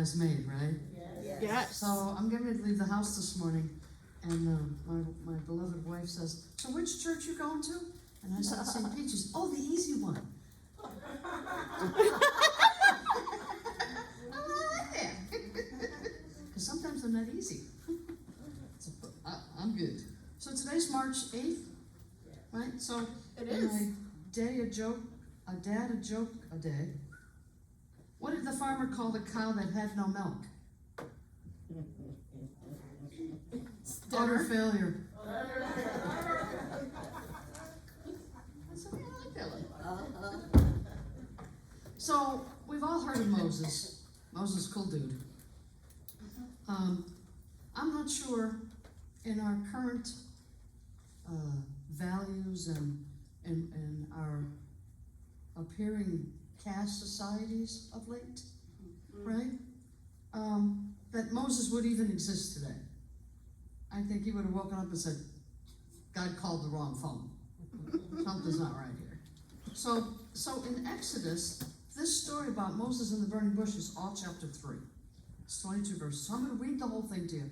has made, right? Yes. So I'm getting ready to leave the house this morning, and my beloved wife says, "So which church you going to?" And I said, "St. Peter's." "Oh, the easy one." Because sometimes they're not easy. So, I'm good. So today's March 8th, right? So It in is. my day a joke a day. What did the farmer call the cow that had no milk? Utter failure. That's okay, I like that one. So we've all heard of Moses. Moses, cool dude. I'm not sure in our current values and our appearing caste societies of late, right? That Moses would even exist today. I think he would have woken up and said, "God called the wrong phone. Something's not right here." So in Exodus, this story about Moses and the burning bush is all chapter 3. It's 22 verses. So I'm going to read the whole thing to you.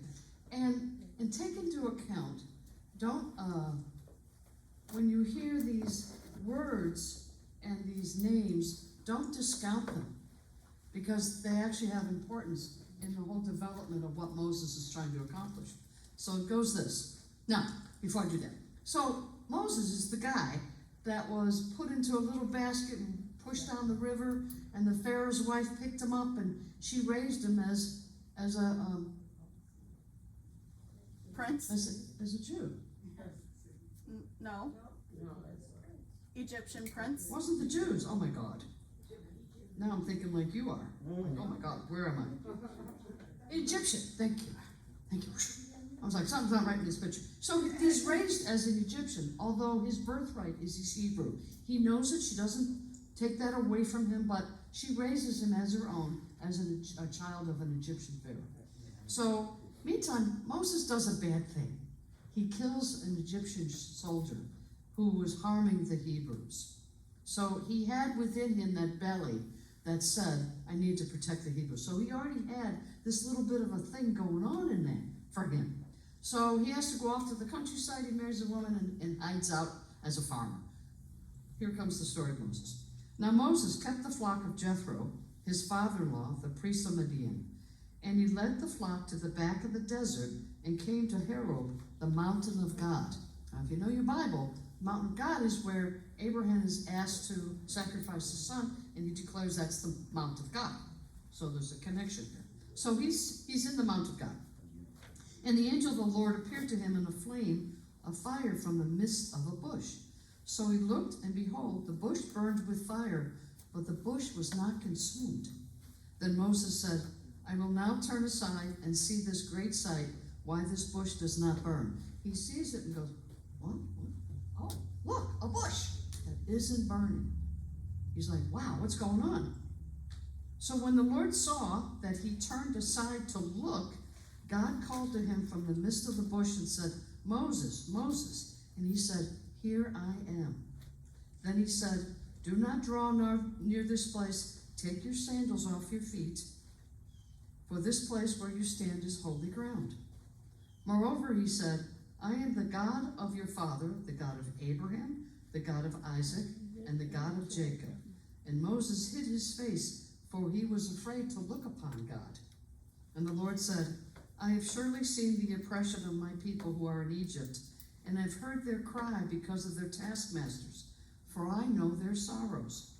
And take into account, when you hear these words and these names, don't discount them, because they actually have importance in the whole development of what Moses is trying to accomplish. So it goes this. Now, before I do that. So Moses is the guy that was put into a little basket and pushed down the river, and the Pharaoh's wife picked him up, and she raised him as a Prince? as a Jew. No. Egyptian prince? It wasn't the Jews. Oh my God. Now I'm thinking like you are. Like, oh my God, where am I? Egyptian. Thank you. Thank you. I was like, something's not right in this picture. So he's raised as an Egyptian, although his birthright is he's Hebrew. He knows it. She doesn't take that away from him, but she raises him as her own, as a child of an Egyptian pharaoh. So, meantime, Moses does a bad thing. He kills an Egyptian soldier who was harming the Hebrews. So he had within him that belly that said, "I need to protect the Hebrews." So he already had this little bit of a thing going on in there for him. So he has to go off to the countryside. He marries a woman and hides out as a farmer. Here comes the story of Moses. Now Moses kept the flock of Jethro, his father-in-law, the priest of Midian, and he led the flock to the back of the desert and came to Horeb, the mountain of God. Now, if you know your Bible, the mountain of God is where Abraham is asked to sacrifice his son, and he declares that's the Mount of God. So there's a connection here. So he's in the Mount of God. And the angel of the Lord appeared to him in a flame of fire from the midst of a bush. So he looked, and behold, the bush burned with fire, but the bush was not consumed. Then Moses said, "I will now turn aside and see this great sight, why this bush does not burn." He sees it and goes, "What? Oh, look, a bush that isn't burning." He's like, "Wow, what's going on?" So when the Lord saw that he turned aside to look, God called to him from the midst of the bush and said, "Moses, Moses." And he said, "Here I am." Then he said, "Do not draw near this place. Take your sandals off your feet, for this place where you stand is holy ground." Moreover, he said, "I am the God of your father, the God of Abraham, the God of Isaac, and the God of Jacob." And Moses hid his face, for he was afraid to look upon God. And the Lord said, "I have surely seen the oppression of my people who are in Egypt, and I've heard their cry because of their taskmasters, for I know their sorrows.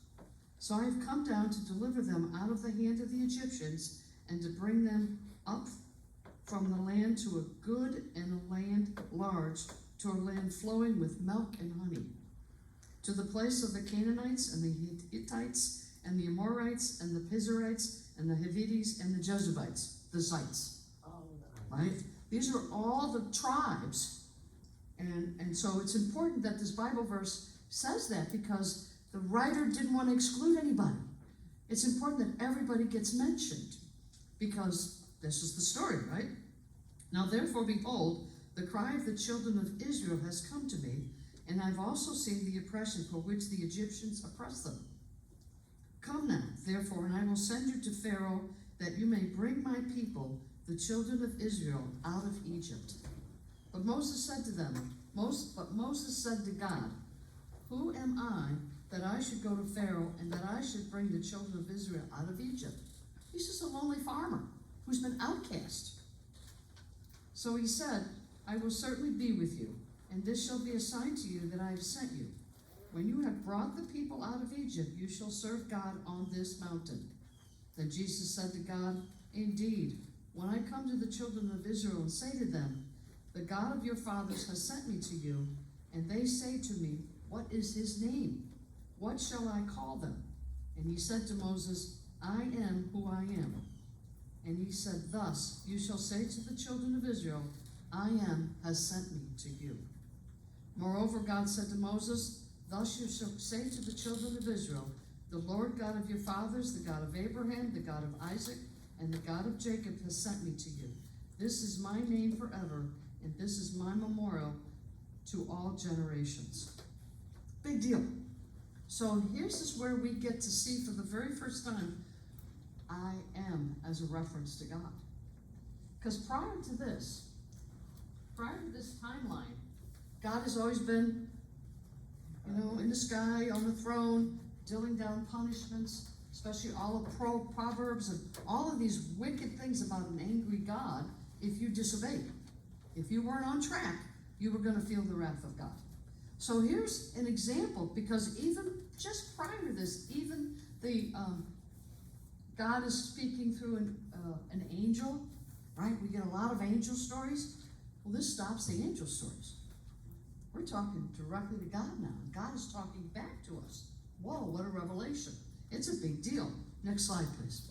So I have come down to deliver them out of the hand of the Egyptians, and to bring them up from the land to a good and a land large, to a land flowing with milk and honey, to the place of the Canaanites and the Hittites and the Amorites and the Pizerites and the Hivites and the Jebusites, the Zites. Right? These are all the tribes. And so it's important that this Bible verse says that, because the writer didn't want to exclude anybody. It's important that everybody gets mentioned, because this is the story, right? "Now therefore, behold, the cry of the children of Israel has come to me, and I've also seen the oppression for which the Egyptians oppress them. Come now, therefore, and I will send you to Pharaoh, that you may bring my people, the children of Israel, out of Egypt. But Moses said to them, Moses said to God, who am I that I should go to Pharaoh and that I should bring the children of Israel out of Egypt? He's just a lonely farmer who's been outcast. So he said, I will certainly be with you, and this shall be a sign to you that I have sent you. When you have brought the people out of Egypt, you shall serve God on this mountain. Then Jesus said to God, indeed, when I come to the children of Israel and say to them, the God of your fathers has sent me to you, and they say to me, what is his name? What shall I call them? And he said to Moses, I am who I am. And he said, thus you shall say to the children of Israel, I am has sent me to you. Moreover, God said to Moses, thus you shall say to the children of Israel, the Lord God of your fathers, the God of Abraham, the God of Isaac, and the God of Jacob has sent me to you. This is my name forever, and this is my memorial to all generations. Big deal. So here's this where we get to see for the very first time, I am as a reference to God. Because prior to this timeline, God has always been, in the sky, on the throne, dealing down punishments, especially all of Proverbs and all of these wicked things about an angry God if you disobeyed. If you weren't on track, you were going to feel the wrath of God. So here's an example, because even just prior to this, even the God is speaking through an angel, right? We get a lot of angel stories. Well, this stops the angel stories. We're talking directly to God now. God is talking back to us. Whoa, what a revelation. It's a big deal. Next slide, please.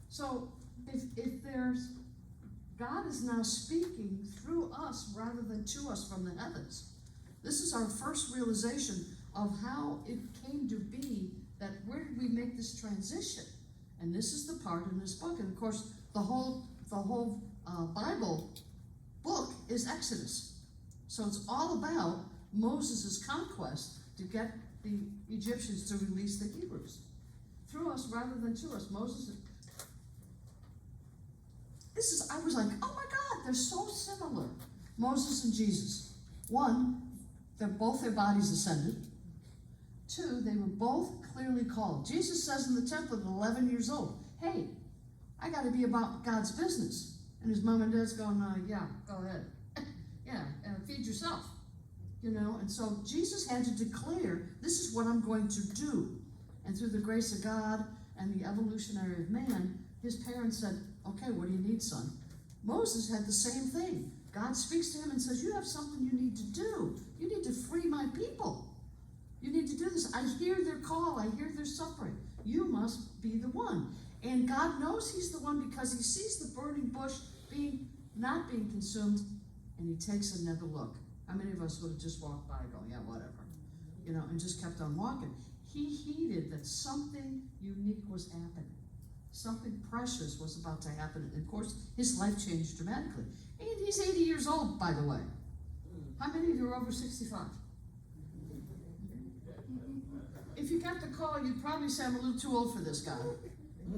So if there's, God is now speaking through us rather than to us from the heavens. This is our first realization of how it came to be that where did we make this transition? And this is the part in this book. And of course, the whole Bible book is Exodus. So it's all about Moses' conquest to get the Egyptians to release the Hebrews. Through us rather than to us. I was like, oh my God, they're so similar. Moses and Jesus. One, both their bodies ascended. Two, they were both clearly called. Jesus says in the temple at 11 years old, hey, I got to be about God's business. And his mom and dad's going, yeah, go ahead. Yeah, feed yourself. And so Jesus had to declare, this is what I'm going to do. And through the grace of God and the evolutionary of man, his parents said, okay, what do you need, son? Moses had the same thing. God speaks to him and says, you have something you need to do. You need to free my people. You need to do this. I hear their call. I hear their suffering. You must be the one. And God knows he's the one because he sees the burning bush not being consumed, and he takes another look. How many of us would have just walked by going, yeah, whatever, and just kept on walking? He heeded that something unique was happening. Something precious was about to happen. And of course, his life changed dramatically. And he's 80 years old, by the way. How many of you are over 65? If you got the call, you'd probably say, I'm a little too old for this guy.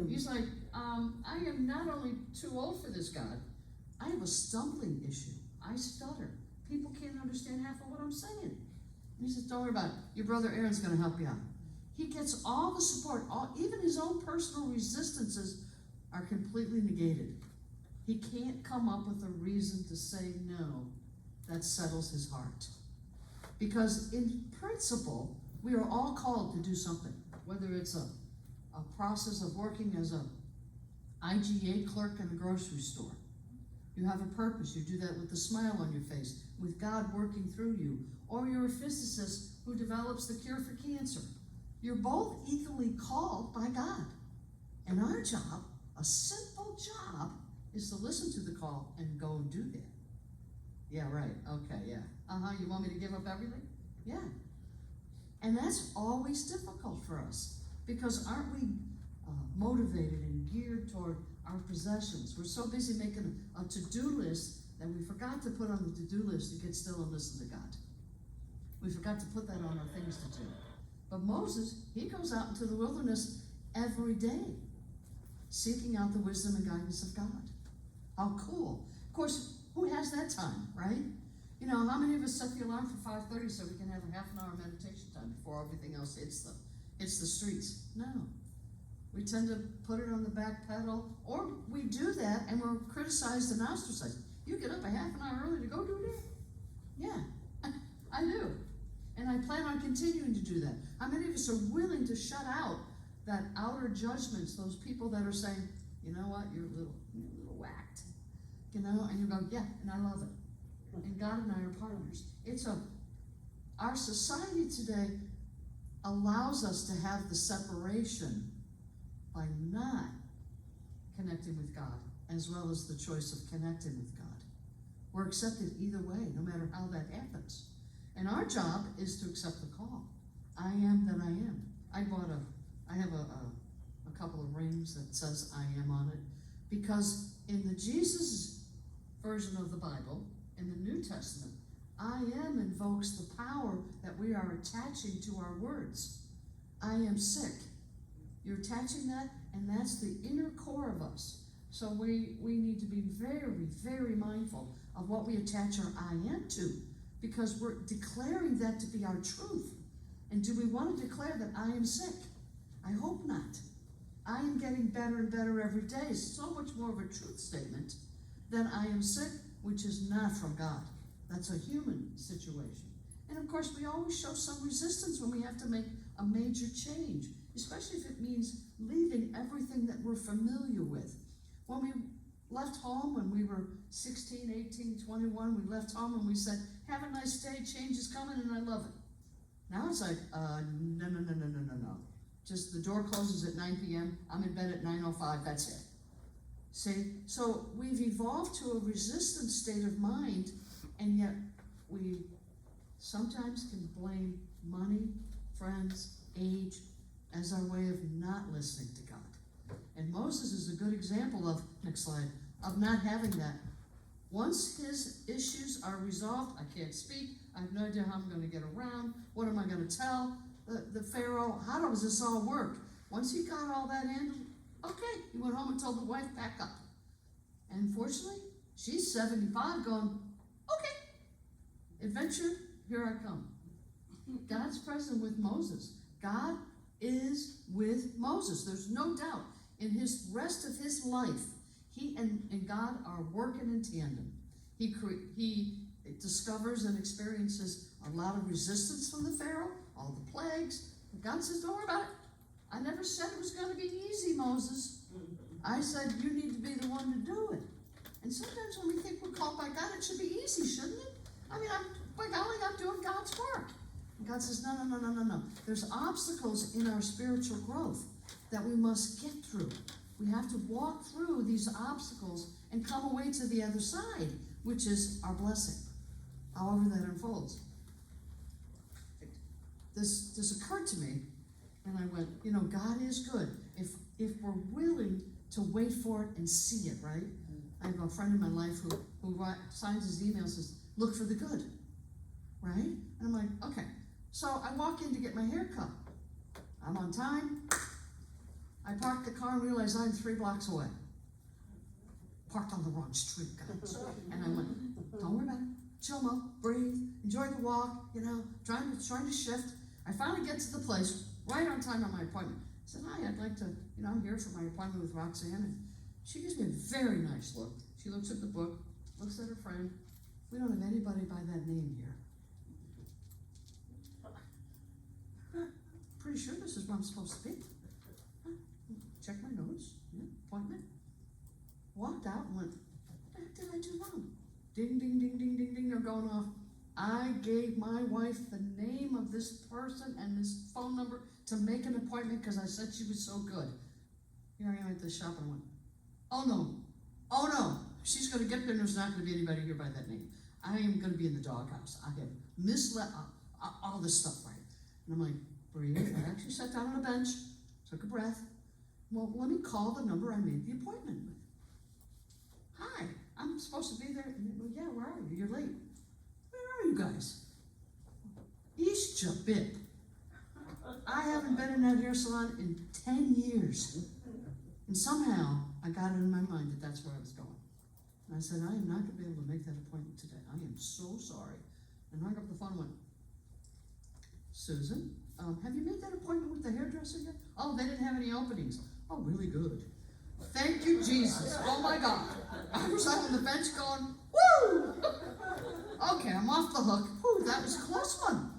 He's like, I am not only too old for this God, I have a stumbling issue. I stutter. People can't understand half of what I'm saying. And he says, don't worry about it. Your brother Aaron's going to help you out. He gets all the support. Even his own personal resistances are completely negated. He can't come up with a reason to say no that settles his heart. Because in principle, we are all called to do something, whether it's a process of working as a IGA clerk in a grocery store. You have a purpose. You do that with a smile on your face, with God working through you. Or you're a physicist who develops the cure for cancer. You're both equally called by God. And our job, a simple job, is to listen to the call and go and do that. Yeah, right. Okay, yeah. You want me to give up everything? Yeah. And that's always difficult for us, because aren't we motivated and geared toward our possessions? We're so busy making a to-do list that we forgot to put on the to-do list to get still and listen to God. We forgot to put that on our things to do. But Moses, he goes out into the wilderness every day. seeking out the wisdom and guidance of God. How cool. Of course, who has that time, right? You know, how many of us set the alarm for 5:30 so we can have a half an hour meditation time before everything else hits the streets? No. We tend to put it on the back pedal, or we do that and we're criticized and ostracized. You get up a half an hour early to go do that? Yeah, I do. And I plan on continuing to do that. How many of us are willing to shut out that outer judgments, those people that are saying, you know what, you're a little whacked, you know, and you go, yeah, and I love it. And God and I are partners. Our society today allows us to have the separation by not connecting with God, as well as the choice of connecting with God. We're accepted either way, no matter how that happens. And our job is to accept the call. I am that I am. I have a couple of rings that says I am on it, because in the Jesus version of the Bible, in the New Testament, I am invokes the power that we are attaching to our words. I am sick. You're attaching that, and that's the inner core of us. So we need to be very, very mindful of what we attach our I am to, because we're declaring that to be our truth. And do we want to declare that I am sick? I hope not. I am getting better and better every day. It's so much more of a truth statement than I am sick, which is not from God. That's a human situation. And of course, we always show some resistance when we have to make a major change, especially if it means leaving everything that we're familiar with. When we left home when we were 16, 18, 21, we left home and we said, have a nice day, change is coming and I love it. Now it's like, no. Just the door closes at 9 p.m., I'm in bed at 9:05, that's it. See, so we've evolved to a resistant state of mind, and yet we sometimes can blame money, friends, age, as our way of not listening to God. And Moses is a good example of, next slide, of not having that. Once his issues are resolved, I can't speak, I have no idea how I'm going to get around, what am I going to tell the Pharaoh, how does this all work? Once he got all that handled, okay, he went home and told the wife, pack up. And fortunately, she's 75 going, okay, adventure, here I come. God's present with Moses. God is with Moses. There's no doubt. In his rest of his life, he and God are working in tandem. He discovers and experiences a lot of resistance from the Pharaoh, all the plagues. And God says, don't worry about it. I never said it was going to be easy, Moses. I said, you need to be the one to do it. And sometimes when we think we're called by God, it should be easy, shouldn't it? I mean, by golly, I'm doing God's work. And God says, no. There's obstacles in our spiritual growth that we must get through. We have to walk through these obstacles and come away to the other side, which is our blessing, however that unfolds. This occurred to me, and I went, you know, God is good. If we're willing to wait for it and see it, right? I have a friend in my life who signs his email and says, look for the good, right? And I'm like, okay. So I walk in to get my hair cut. I'm on time. I park the car and realize I'm 3 blocks away. Parked on the wrong street, guys. And I went, don't worry about it. Chill, Mo, breathe, enjoy the walk, you know, trying to shift. I finally get to the place right on time on my appointment. I said, hi, I'd like to, you know, I'm here for my appointment with Roxanne. And she gives me a very nice look. She looks at the book, looks at her friend. We don't have anybody by that name here. Pretty sure this is where I'm supposed to be. Check my notes, appointment. Walked out and went, what the heck did I do wrong? Ding, ding, ding, ding, ding, ding, they're going off. I gave my wife the name of this person and this phone number to make an appointment because I said she was so good. Here I am at the shop and I went, oh no, she's going to get there and there's not going to be anybody here by that name. I am going to be in the doghouse. I have misled all this stuff right. And I'm like, breathe. I actually sat down on a bench, took a breath. Well, let me call the number I made the appointment with. Hi, I'm supposed to be there. Well, yeah, where are you? You're late. Where are you guys? East Jabib. I haven't been in that hair salon in 10 years. And somehow, I got it in my mind that that's where I was going. And I said, I am not going to be able to make that appointment today. I am so sorry. And I hung up the phone and went, Susan, have you made that appointment with the hairdresser yet? Oh, they didn't have any openings. Oh, really good. Thank you, Jesus. Oh my God. I was out on the bench going, woo! Okay, I'm off the hook. Whew, that was a close one.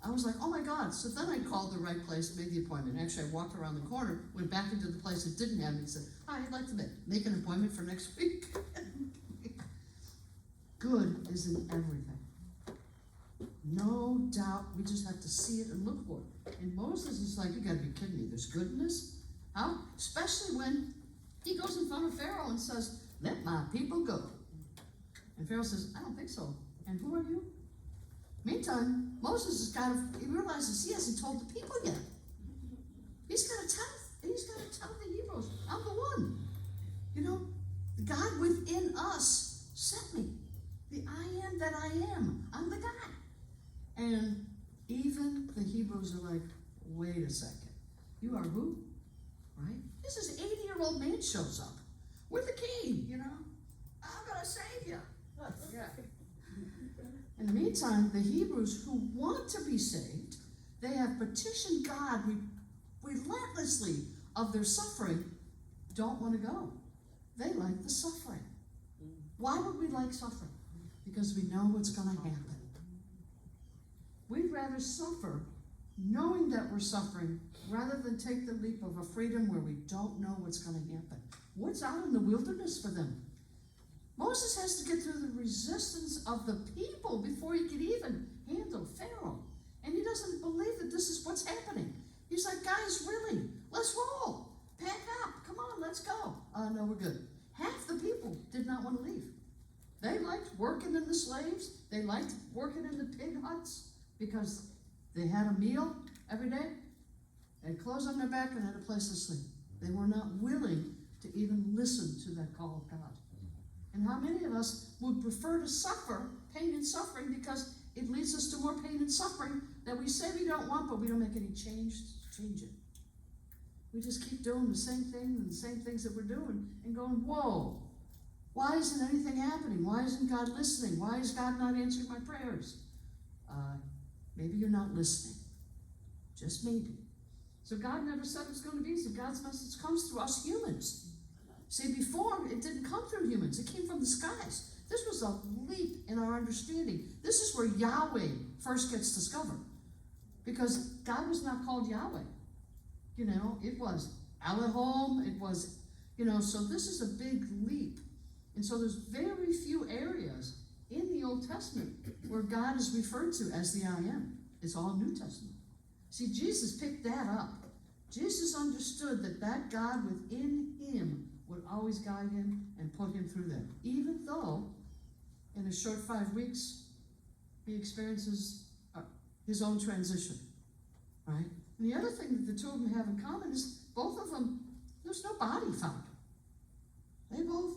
I was like, oh my God. So then I called the right place, made the appointment. Actually, I walked around the corner, went back into the place that didn't have me, and said, hi, I'd like to make an appointment for next week. Good is in everything. No doubt, we just have to see it and look for it. And Moses is like, you gotta be kidding me, there's goodness? How? Especially when he goes in front of Pharaoh and says, let my people go. And Pharaoh says, I don't think so. And who are you? Meantime, Moses he realizes he hasn't told the people yet. He's got to tell the Hebrews, I'm the one. You know, God within us sent me. The I am that I am. I'm the guy. And even the Hebrews are like, wait a second. You are who? Right? This 80-year-old man shows up. We're the king, you know. I'm going to save you. Yeah. In the meantime, the Hebrews who want to be saved, they have petitioned God relentlessly of their suffering, don't want to go. They like the suffering. Why would we like suffering? Because we know what's going to happen. We'd rather suffer knowing that we're suffering rather than take the leap of a freedom where we don't know what's going to happen. What's out in the wilderness for them? Moses has to get through the resistance of the people before he can even handle Pharaoh. And he doesn't believe that this is what's happening. He's like, guys, really, let's roll. Pack up. Come on, let's go. No, we're good. Half the people did not want to leave. They liked working in the slaves. They liked working in the pig huts because they had a meal every day. They had clothes on their back and had a place to sleep. They were not willing to even listen to that call of God. And how many of us would prefer to suffer pain and suffering because it leads us to more pain and suffering that we say we don't want, but we don't make any change to change it. We just keep doing the same thing and the same things that we're doing and going, whoa, why isn't anything happening? Why isn't God listening? Why is God not answering my prayers? Maybe you're not listening. Just maybe. So God never said it was going to be easy. God's message comes through us humans. See, before, it didn't come through humans. It came from the skies. This was a leap in our understanding. This is where Yahweh first gets discovered. Because God was not called Yahweh. You know, it was Elohim. It was, so this is a big leap. And so there's very few areas in the Old Testament where God is referred to as the I am. It's all New Testament. See, Jesus picked that up. Jesus understood that God within him would always guide him and put him through that. Even though, in a short 5 weeks, he experiences his own transition, right? And the other thing that the two of them have in common is both of them, there's no body found. They both,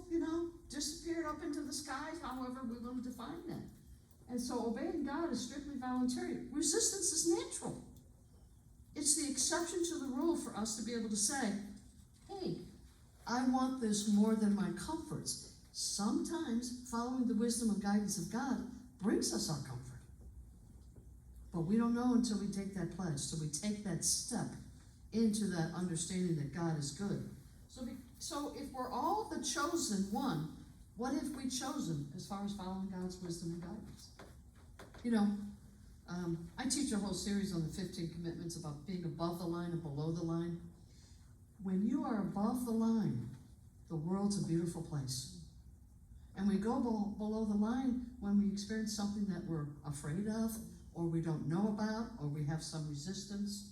disappeared up into the skies, however we're going to define that. And so obeying God is strictly voluntary. Resistance is natural. It's the exception to the rule for us to be able to say, hey, I want this more than my comforts. Sometimes following the wisdom and guidance of God brings us our comfort. But we don't know until we take that pledge, till we take that step into that understanding that God is good. So if we're all the chosen one, what have we chosen as far as following God's wisdom and guidance? I teach a whole series on the 15 commitments about being above the line and below the line. When you are above the line, the world's a beautiful place. And we go below the line when we experience something that we're afraid of, or we don't know about, or we have some resistance,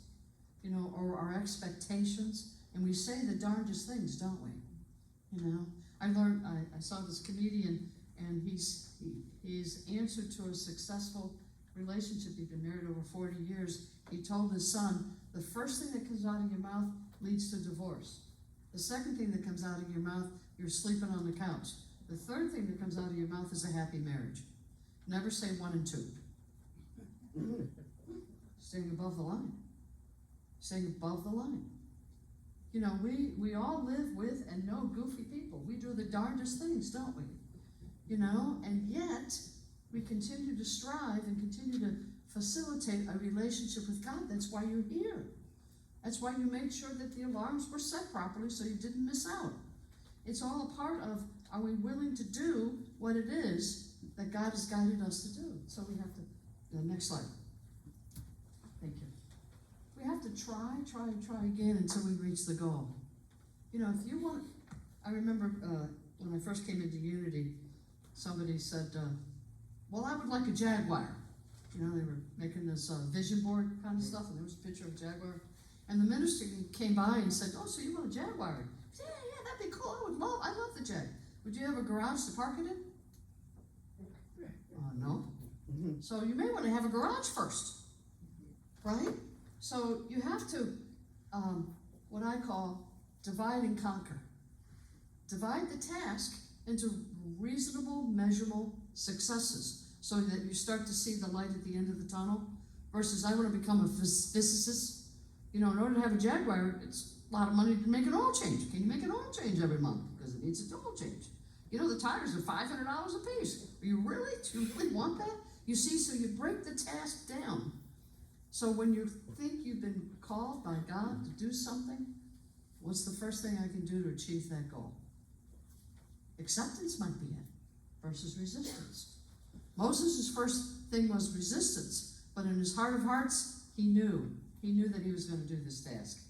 or our expectations. And we say the darndest things, don't we? I saw this comedian, and his answer to a successful relationship, he'd been married over 40 years, he told his son, the first thing that comes out of your mouth leads to divorce. The second thing that comes out of your mouth, you're sleeping on the couch. The third thing that comes out of your mouth is a happy marriage. Never say 1 and 2. Staying above the line. Staying above the line. You know, we all live with and know goofy people. We do the darndest things, don't we? You know, and yet we continue to strive and continue to facilitate a relationship with God. That's why you're here. That's why you made sure that the alarms were set properly so you didn't miss out. It's all a part of, are we willing to do what it is that God has guided us to do? So we have to, next slide. Thank you. We have to try again until we reach the goal. You know, if you want, I remember when I first came into Unity, somebody said, well, I would like a Jaguar. You know, they were making this vision board kind of stuff, and there was a picture of a Jaguar. And the minister came by and said, oh, so you want a Jaguar? I said, yeah, that'd be cool. I love the Jag. Would you have a garage to park it in? No. So you may want to have a garage first, right? So you have to, what I call, divide and conquer. Divide the task into reasonable, measurable successes so that you start to see the light at the end of the tunnel versus I want to become a physicist. You know, in order to have a Jaguar, it's a lot of money to make an oil change. Can you make an oil change every month? Because it needs an oil change. You know, the tires are $500 a piece. Do you really want that? You see, so you break the task down. So when you think you've been called by God to do something, what's the first thing I can do to achieve that goal? Acceptance might be it versus resistance. Moses' first thing was resistance, but in his heart of hearts, he knew that he was going to do this task.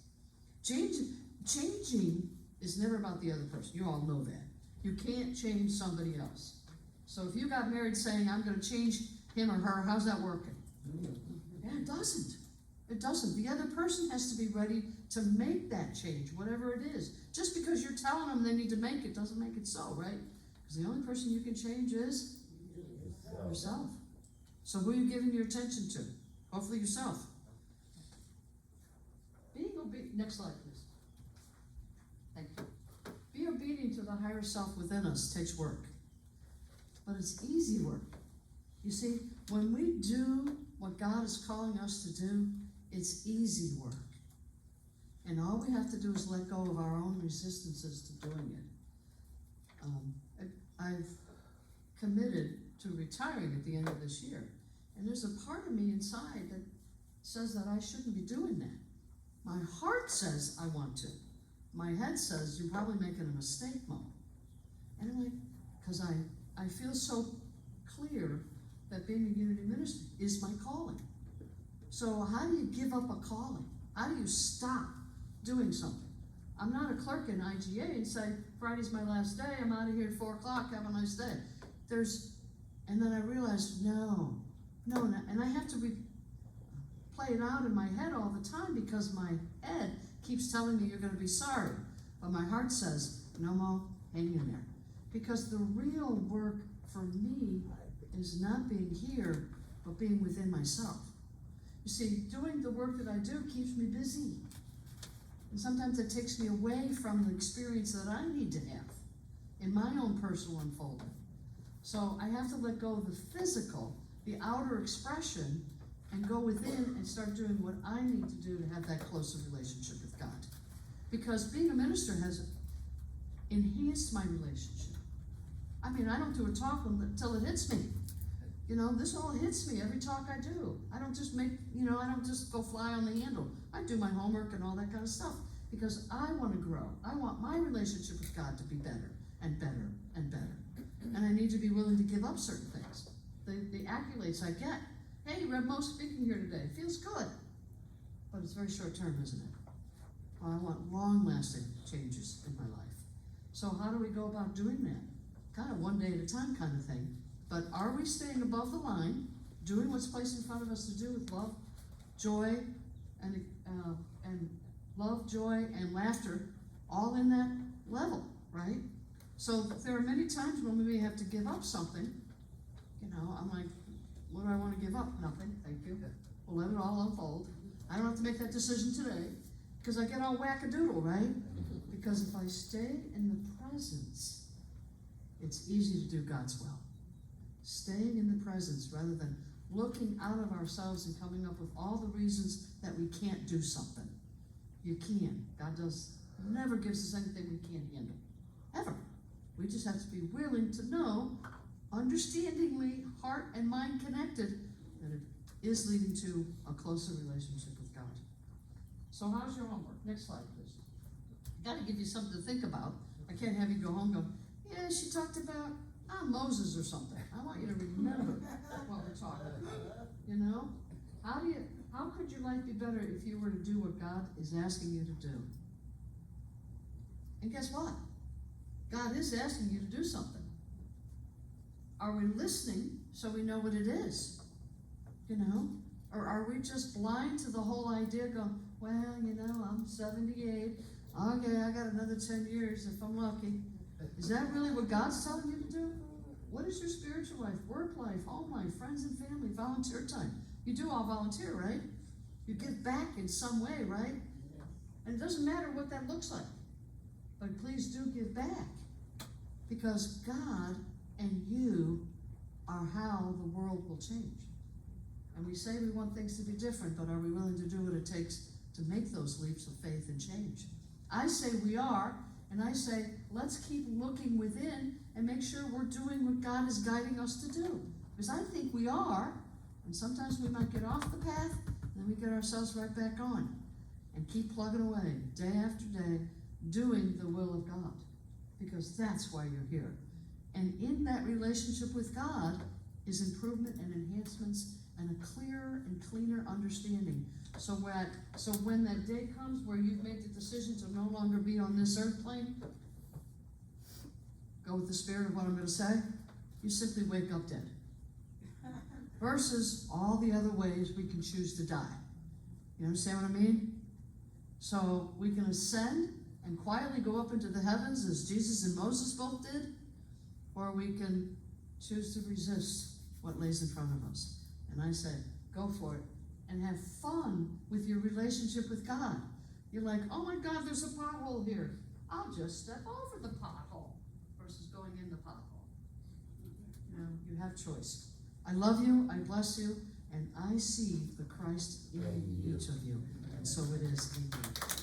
Changing is never about the other person. You all know that. You can't change somebody else. So if you got married saying, I'm going to change him or her, how's that working? Yeah, it doesn't. It doesn't. The other person has to be ready to make that change, whatever it is. Just because you're telling them they need to make it doesn't make it so, right? Because the only person you can change is yourself. So who are you giving your attention to? Hopefully yourself. Being obedient. Next slide, please. Thank you. Be obedient to the higher self within us takes work. But it's easy work. You see, when we do what God is calling us to do, it's easy work. And all we have to do is let go of our own resistances to doing it. I've committed to retiring at the end of this year. And there's a part of me inside that says that I shouldn't be doing that. My heart says I want to. My head says you're probably making a mistake, Mo. And I'm like, because I feel so clear that being a Unity minister is my calling. So how do you give up a calling? How do you stop doing something? I'm not a clerk in IGA and say, Friday's my last day, I'm out of here at 4 o'clock, have a nice day. And then I realized, no, and I have to play it out in my head all the time because my head keeps telling me you're going to be sorry. But my heart says, no, Mo, hang in there. Because the real work for me is not being here, but being within myself. You see, doing the work that I do keeps me busy. And sometimes it takes me away from the experience that I need to have in my own personal unfolding. So I have to let go of the physical, the outer expression, and go within and start doing what I need to do to have that closer relationship with God. Because being a minister has enhanced my relationship. I mean, I don't do a talk until it hits me. You know, this all hits me every talk I do. I don't just I don't just go fly on the handle. I do my homework and all that kind of stuff because I want to grow. I want my relationship with God to be better and better and better. And I need to be willing to give up certain things. The accolades I get. Hey, Reb Mo speaking here today. Feels good. But it's very short term, isn't it? Well, I want long-lasting changes in my life. So how do we go about doing that? Kind of one day at a time kind of thing. But are we staying above the line, doing what's placed in front of us to do with love, joy, and love, joy, and laughter, all in that level, right? So there are many times when we may have to give up something. You know, I'm like, what do I want to give up? Nothing, thank you. We'll let it all unfold. I don't have to make that decision today because I get all wackadoodle, right? Because if I stay in the presence, it's easy to do God's will. Staying in the presence rather than looking out of ourselves and coming up with all the reasons that we can't do something. You can. God does never gives us anything we can't handle. Ever. We just have to be willing to know, understandingly, heart and mind connected, that it is leading to a closer relationship with God. So how's your homework? Next slide, please. I gotta give you something to think about. I can't have you go home and go, yeah, she talked about Moses or something. I want you to remember what we're talking about. You know? How could your life be better if you were to do what God is asking you to do? And guess what? God is asking you to do something. Are we listening so we know what it is? You know? Or are we just blind to the whole idea going, well, you know, I'm 78. Okay, I got another 10 years if I'm lucky. Is that really what God's telling you to do? What is your spiritual life, work life, home life, friends and family, volunteer time? You do all volunteer, right? You give back in some way, right? And it doesn't matter what that looks like. But please do give back. Because God and you are how the world will change. And we say we want things to be different, but are we willing to do what it takes to make those leaps of faith and change? I say we are, and I say let's keep looking within and make sure we're doing what God is guiding us to do. Because I think we are, and sometimes we might get off the path, and then we get ourselves right back on and keep plugging away day after day, doing the will of God. Because that's why you're here. And in that relationship with God is improvement and enhancements and a clearer and cleaner understanding. So when that day comes where you've made the decision to no longer be on this earth plane, go with the spirit of what I'm going to say, you simply wake up dead. Versus all the other ways we can choose to die. You understand what I mean? So we can ascend and quietly go up into the heavens as Jesus and Moses both did, or we can choose to resist what lays in front of us. And I say, go for it and have fun with your relationship with God. You're like, oh my God, there's a pothole here. I'll just step over the pothole versus going in the pothole. You know, you have choice. I love you, I bless you, and I see the Christ in each of you. And so it is. Amen.